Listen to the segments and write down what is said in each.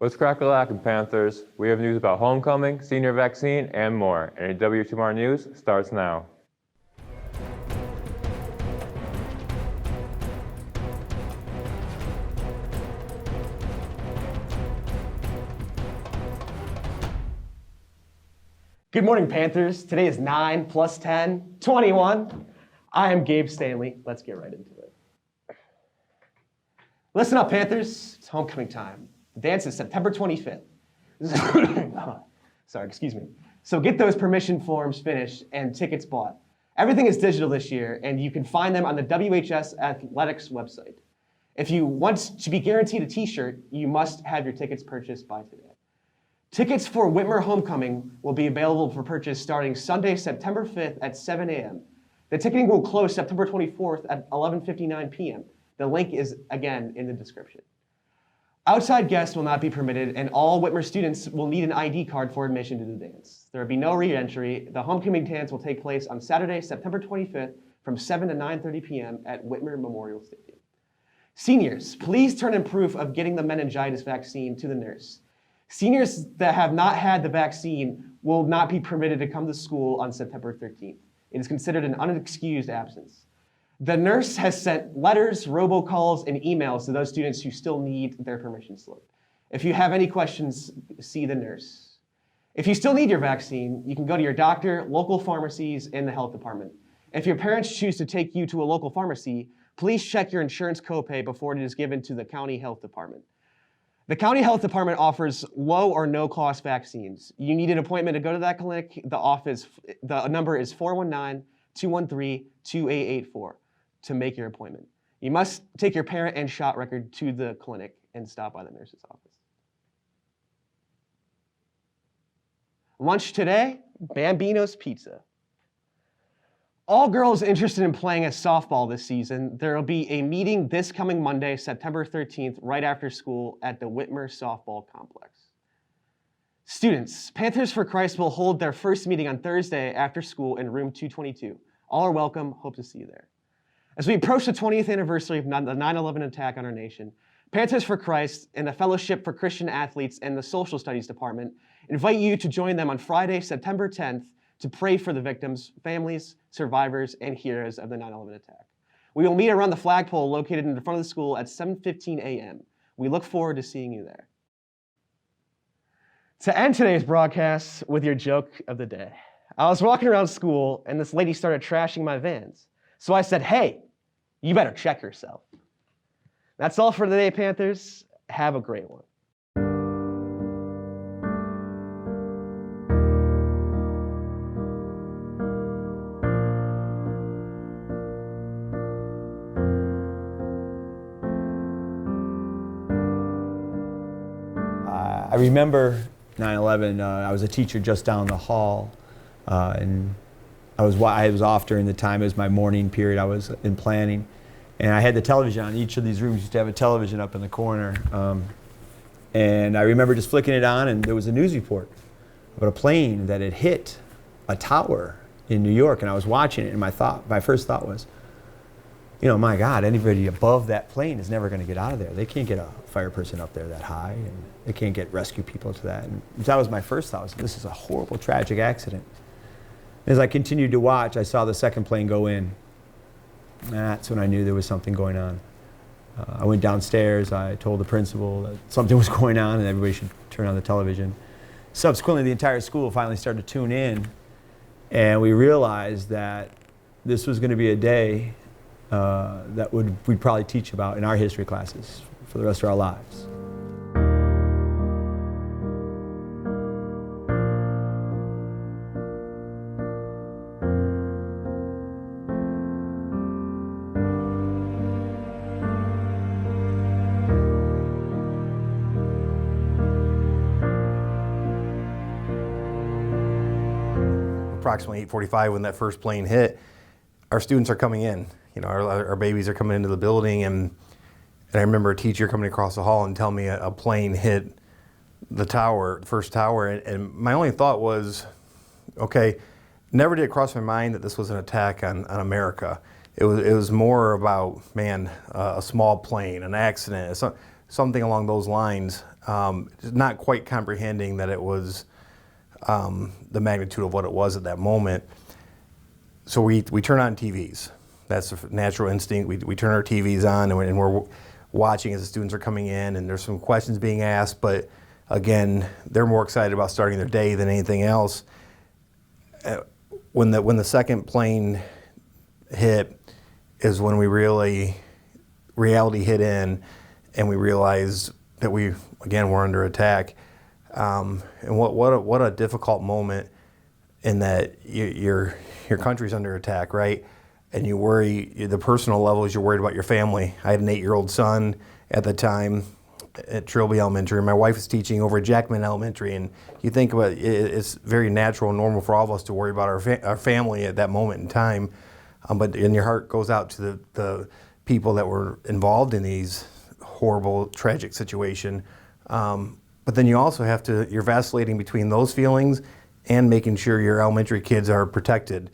What's crack-a-lackin', Panthers? We have news about homecoming, senior vaccine, and more. And your WTMR News starts now. Good morning, Panthers. Today is 9 plus 10, 21. I am Gabe Stanley. Let's get right into it. Listen up, Panthers. It's homecoming time. The dance is September 25th. Sorry, excuse me. So get those permission forms finished and tickets bought. Everything is digital this year, and you can find them on the WHS Athletics website. If you want to be guaranteed a t-shirt, you must have your tickets purchased by today. Tickets for Whitmer Homecoming will be available for purchase starting Sunday, September 5th at 7 a.m. The ticketing will close September 24th at 11:59 p.m. The link is, again, in the description. Outside guests will not be permitted, and all Whitmer students will need an ID card for admission to the dance. There will be no re-entry. The homecoming dance will take place on Saturday, September 25th from 7 to 9:30 p.m. at Whitmer Memorial Stadium. Seniors, please turn in proof of getting the meningitis vaccine to the nurse. Seniors that have not had the vaccine will not be permitted to come to school on September 13th. It is considered an unexcused absence. The nurse has sent letters, robocalls, and emails to those students who still need their permission slip. If you have any questions, see the nurse. If you still need your vaccine, you can go to your doctor, local pharmacies, and the health department. If your parents choose to take you to a local pharmacy, please check your insurance copay before it is given to the county health department. The county health department offers low or no cost vaccines. You need an appointment to go to that clinic. The number is 419-213-2884 to make your appointment. You must take your parent and shot record to the clinic and stop by the nurse's office. Lunch today, Bambino's Pizza. All girls interested in playing as softball this season, there will be a meeting this coming Monday, September 13th, right after school at the Whitmer Softball Complex. Students, Panthers for Christ will hold their first meeting on Thursday after school in room 222. All are welcome. Hope to see you there. As we approach the 20th anniversary of the 9/11 attack on our nation, Panthers for Christ and the Fellowship for Christian Athletes and the Social Studies Department invite you to join them on Friday, September 10th, to pray for the victims, families, survivors, and heroes of the 9/11 attack. We will meet around the flagpole located in the front of the school at 7:15 a.m. We look forward to seeing you there. To end today's broadcast with your joke of the day. I was walking around school and this lady started trashing my Vans. So I said, hey, you better check yourself. That's all for today, Panthers. Have a great one. I remember 9/11. I was a teacher just down the hall, and I was off during the time. It was my morning period. I was in planning, and I had the television on. Each of these rooms used to have a television up in the corner, and I remember just flicking it on, and there was a news report about a plane that had hit a tower in New York, and I was watching it, and my first thought was, you know, my God, anybody above that plane is never going to get out of there. They can't get a fire person up there that high, and they can't get rescue people to that. And that was my first thought. This is a horrible, tragic accident. As I continued to watch, I saw the second plane go in. That's when I knew there was something going on. I went downstairs. I told the principal that something was going on and everybody should turn on the television. Subsequently, the entire school finally started to tune in, and we realized that this was going to be a day that we'd probably teach about in our history classes for the rest of our lives. Approximately 8:45 when that first plane hit, our students are coming in. You know, our babies are coming into the building, and I remember a teacher coming across the hall and telling me a plane hit the tower, the first tower, and my only thought was, okay, never did it cross my mind that this was an attack on America. It was more about, man, a small plane, an accident. something along those lines, not quite comprehending that it was the magnitude of what it was at that moment. So we turn on TVs. That's a natural instinct. We turn our TVs on and we're watching as the students are coming in, and there's some questions being asked, but again, they're more excited about starting their day than anything else. When the second plane hit is when reality hit in, and we realized that we were under attack. And what a difficult moment, in that your country's under attack, right? And you worry, the personal level is you're worried about your family. I had an 8-year-old son at the time at Trilby Elementary. My wife is teaching over at Jackman Elementary, and you think about it, it's very natural and normal for all of us to worry about our family at that moment in time. But your heart goes out to the people that were involved in these horrible, tragic situation. But then you also you're vacillating between those feelings and making sure your elementary kids are protected,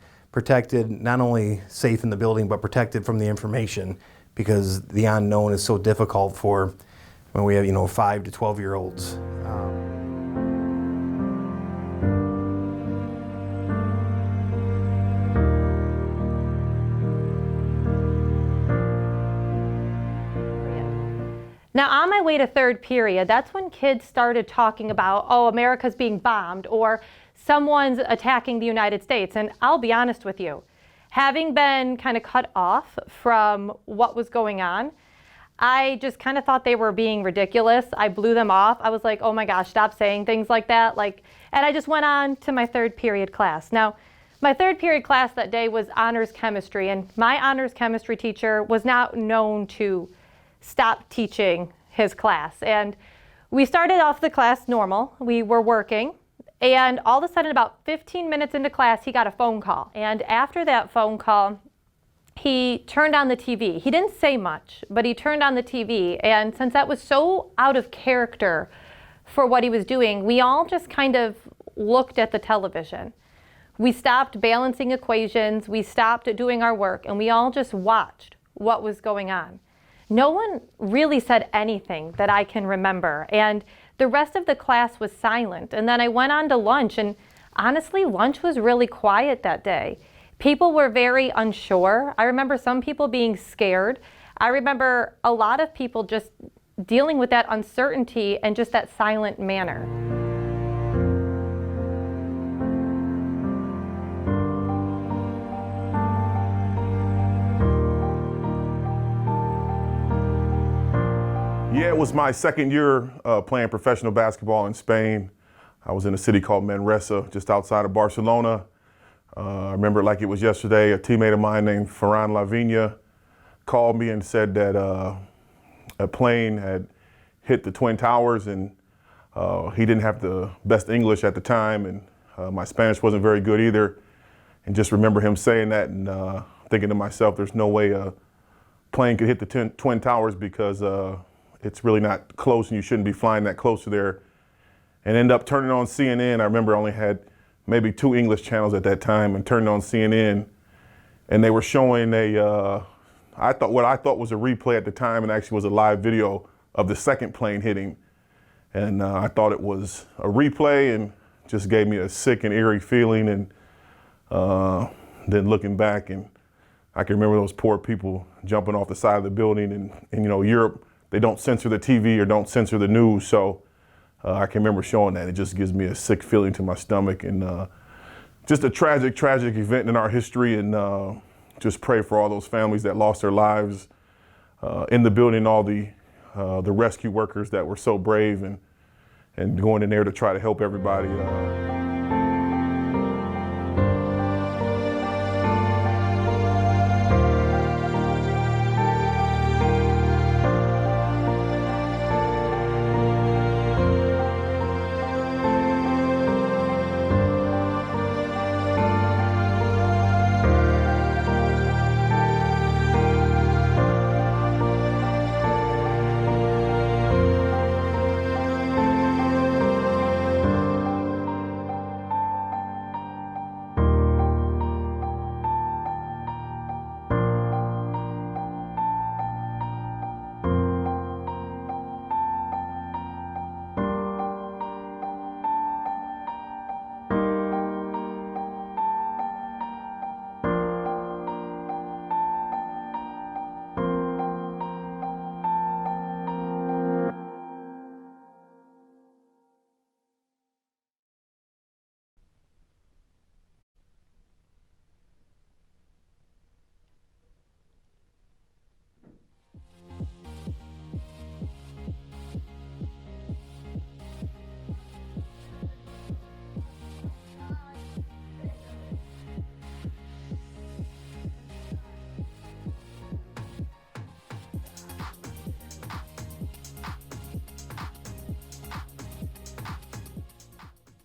not only safe in the building, but protected from the information, because the unknown is so difficult for when we have 5 to 12-year-olds. Now, on my way to third period, that's when kids started talking about, oh, America's being bombed, or someone's attacking the United States. And I'll be honest with you, having been kind of cut off from what was going on, I just kind of thought they were being ridiculous. I blew them off. I was like, oh my gosh, stop saying things like that. And I just went on to my third period class. Now, my third period class that day was honors chemistry, and my honors chemistry teacher was not known to stop teaching his class. And we started off the class normal. We were working, and all of a sudden, about 15 minutes into class, he got a phone call. And after that phone call, he turned on the TV. He didn't say much, but he turned on the TV. And since that was so out of character for what he was doing, we all just kind of looked at the television. We stopped balancing equations, we stopped doing our work, and we all just watched what was going on. No one really said anything that I can remember, and the rest of the class was silent. And then I went on to lunch, and honestly, lunch was really quiet that day. People were very unsure. I remember some people being scared. I remember a lot of people just dealing with that uncertainty and just that silent manner. Yeah, it was my second year playing professional basketball in Spain. I was in a city called Manresa, just outside of Barcelona. I remember it like it was yesterday. A teammate of mine named Ferran Lavinia called me and said that a plane had hit the Twin Towers, and he didn't have the best English at the time, and my Spanish wasn't very good either. And just remember him saying that and thinking to myself, there's no way a plane could hit the Twin Towers, because it's really not close and you shouldn't be flying that close to there. And end up turning on CNN. I remember I only had maybe 2 English channels at that time, and turned on CNN, and they were showing what I thought was a replay at the time, and actually was a live video of the second plane hitting. And I thought it was a replay, and just gave me a sick and eerie feeling. And then looking back, and I can remember those poor people jumping off the side of the building. And Europe, they don't censor the TV or don't censor the news, so I can remember showing that. It just gives me a sick feeling to my stomach, and just a tragic, tragic event in our history. And just pray for all those families that lost their lives in the building, all the rescue workers that were so brave and going in there to try to help everybody.